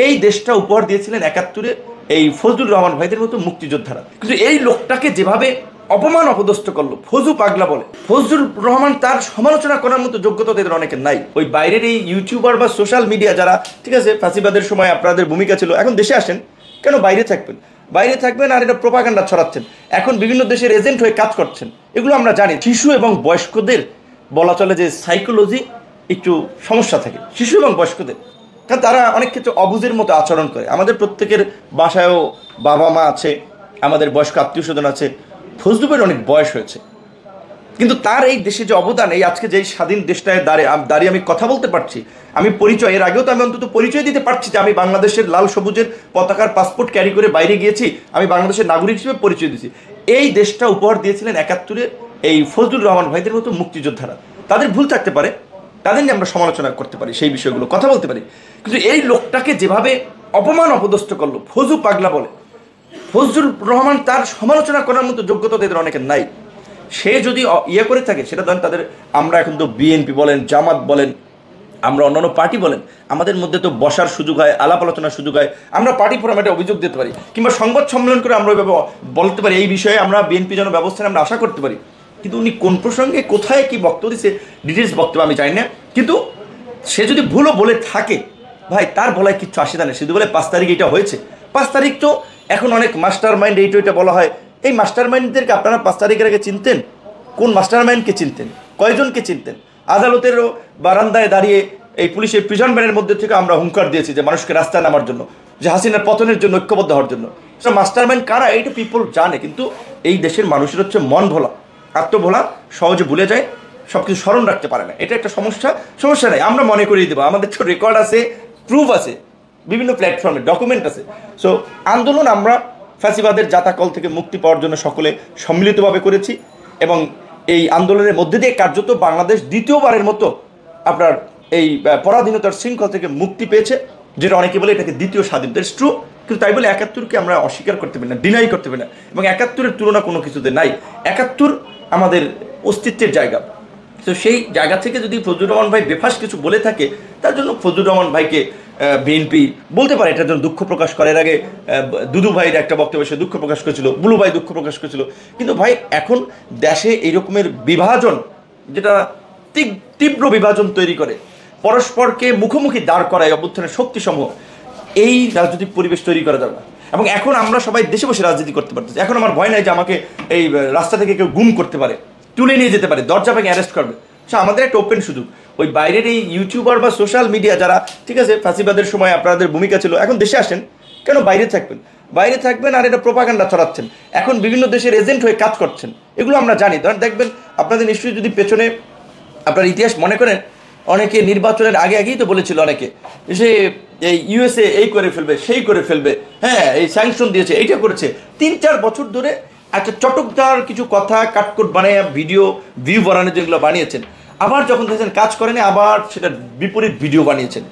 এই দেশটা উপহার দিয়েছিলেন ৭১-এ এই ফজলুর রহমান ভাইদের মতো মুক্তিযোদ্ধারা। কিন্তু এই লোকটাকে যেভাবে অপমান অপদস্থ করলো, ফজু পাগলা বলে, ফজলুর রহমান তার সমালোচনা করার মতো যোগ্যতা তাদের অনেকের নাই। ওই বাইরের এই ইউটিউবার বা সোশ্যাল মিডিয়া যারা, ঠিক আছে, ফাঁসিবাদের সময় আপনাদের ভূমিকা ছিল, এখন দেশে আসেন কেন? বাইরে থাকবেন আর এটা প্রোপাগান্ডা ছড়াচ্ছেন, এখন বিভিন্ন দেশের এজেন্ট হয়ে কাজ করছেন। এগুলো আমরা জানি। শিশু এবং বয়স্কদের বলা চলে যে সাইকোলজি একটু সমস্যা থাকে শিশু এবং বয়স্কদের, কারণ তারা অনেক ক্ষেত্রে অবুঝের মতো আচরণ করে। আমাদের প্রত্যেকের বাসায়ও বাবা মা আছে, আমাদের বয়স্ক আত্মীয় স্বজন আছে। ফজলুবের অনেক বয়স হয়েছে, কিন্তু তার এই দেশে যে অবদান, এই আজকে যে স্বাধীন দেশটায় দাঁড়িয়ে আমি কথা বলতে পারছি, আমি পরিচয়, এর আগেও তো আমি অন্তত পরিচয় দিতে পারছি যে আমি বাংলাদেশের লাল সবুজের পতাকার পাসপোর্ট ক্যারি করে বাইরে গিয়েছি, আমি বাংলাদেশের নাগরিক হিসেবে পরিচয় দিয়েছি। এই দেশটা উপহার দিয়েছিলেন ৭১-এ এই ফজলুর রহমান ভাইদের মতো মুক্তিযোদ্ধারা। তাদের ভুল থাকতে পারে, তাদের নিয়ে আমরা সমালোচনা করতে পারি, সেই বিষয়গুলো কথা বলতে পারি, কিন্তু এই লোকটাকে যেভাবে অপমান অপদস্থ করলো, ফজু পাগলা বলে, ফজলুর রহমান তার সমালোচনা করার মতো যোগ্যতা তাদের অনেকের নাই। সে যদি ইয়ে করে থাকে সেটা ধরেন তাদের, আমরা এখন তো বিএনপি বলেন, জামাত বলেন, আমরা অন্যান্য পার্টি বলেন, আমাদের মধ্যে তো বসার সুযোগ হয়, আলাপ আলোচনার সুযোগ হয়, আমরা পার্টি ফোরামে অভিযোগ দিতে পারি, কিংবা সংবাদ সম্মেলন করে আমরা ওইভাবে বলতে পারি এই বিষয়ে আমরা বিএনপি যেন ব্যবস্থা আমরা আশা করতে পারি। কিন্তু উনি কোন প্রসঙ্গে কোথায় কি বক্তব্য দিচ্ছে, ডিটেলস বক্তব্য আমি জানি না। কিন্তু সে যদি ভুলও বলে থাকে, ভাই তার বলায় কিচ্ছু আসে না। শুধু বলে 5 তারিখ এটা হয়েছে, 5 তারিখ তো এখন অনেক মাস্টার মাইন্ড এইটা বলা হয়। এই মাস্টার মাইন্ডদেরকে আপনারা 5 তারিখের আগে চিনতেন? কোন মাস্টার মাইন্ডকে চিনতেন? কয়জনকে চিনতেন? আদালতেরও বারান্দায় দাঁড়িয়ে এই পুলিশের প্রিজন ভ্যানের মধ্যে থেকে আমরা হুঙ্কার দিয়েছি যে মানুষকে রাস্তায় নামার জন্য, যে হাসিনার পতনের জন্য ঐক্যবদ্ধ হওয়ার জন্য। মাস্টার মাইন্ড কারা এইটা পিপল জানে, কিন্তু এই দেশের মানুষের হচ্ছে মন ভোলা, আত্মভোলা, সহজে ভুলে যায়, সব কিছু স্মরণ রাখতে পারে না। এটা একটা সমস্যা নেই, আমরা মনে করিয়ে দেবো, আমাদের তো রেকর্ড আছে, প্রুফ আছে, বিভিন্ন প্ল্যাটফর্মে ডকুমেন্ট আছে। সো আন্দোলন আমরা ফ্যাসিবাদের জাতাকল থেকে মুক্তি পাওয়ার জন্য সকলে সম্মিলিতভাবে করেছি, এবং এই আন্দোলনের মধ্যে দিয়ে কার্যত বাংলাদেশ দ্বিতীয়বারের মতো আপনার এই পরাধীনতার শৃঙ্খল থেকে মুক্তি পেয়েছে, যেটা অনেকে বলে এটাকে দ্বিতীয় স্বাধীনতা। ইটস ট্রু, কিন্তু তাই বলে ৭১-কে আমরা অস্বীকার করতে পারি না, ডিনাই করতে পারি না, এবং ৭১-এর তুলনা কোনো কিছুতে নাই। ৭১ আমাদের অস্তিত্বের জায়গা। তো সেই জায়গা থেকে যদি ফজলুর রহমান ভাই বেফাস কিছু বলে থাকে, তার জন্য ফজলুর রহমান ভাইকে বিএনপি বলতে পারে এটার জন্য দুঃখ প্রকাশ করে। এর আগে দুদু ভাইয়ের একটা বক্তব্যে সে দুঃখ প্রকাশ করেছিল, বুলু ভাই দুঃখ প্রকাশ করেছিল। কিন্তু ভাই এখন দেশে এই রকমের বিভাজন, যেটা তীব্র বিভাজন তৈরি করে, পরস্পরকে মুখোমুখি দাঁড় করায় অভ্যুত্থানের শক্তিসমূহ, এই রাজনৈতিক পরিবেশ তৈরি করা যাবে না। এবং এখন আমরা সবাই দেশে বসে রাজনীতি করতে পারতেছি। এখন আমার ভয় নাই যে আমাকে এই রাস্তা থেকে কেউ গুম করতে পারে, তুলে নিয়ে যেতে পারে, দরজা ভেঙে অ্যারেস্ট করবে। সে আমাদের একটা ওপেন সুযোগ। ওই বাইরের এই ইউটিউবার বা সোশ্যাল মিডিয়া যারা, ঠিক আছে, ফাঁসিবাদের সময় আপনাদের ভূমিকা ছিল, এখন দেশে আসেন কেন? বাইরে থাকবেন আর এটা প্রোপাগান্ডা ছড়াচ্ছেন, এখন বিভিন্ন দেশের এজেন্ট হয়ে কাজ করছেন। এগুলো আমরা জানি। ধরেন দেখবেন আপনাদের নিশ্চয়ই যদি পেছনে আপনার ইতিহাস মনে করেন, অনেকে নির্বাচনের আগেই তো বলেছিল অনেকে, সে এই ইউএসএ এই করে ফেলবে, সেই করে ফেলবে, হ্যাঁ এই স্যাংশন দিয়েছে, এইটা করেছে। 3-4 বছর ধরে একটা চটকদার কিছু কথা কাটকুট বানিয়ে ভিউ বানানো যেগুলো বানিয়েছেন, আবার যখন দেখছেন কাজ করেনি, আবার সেটা বিপরীত ভিডিও বানিয়েছেন।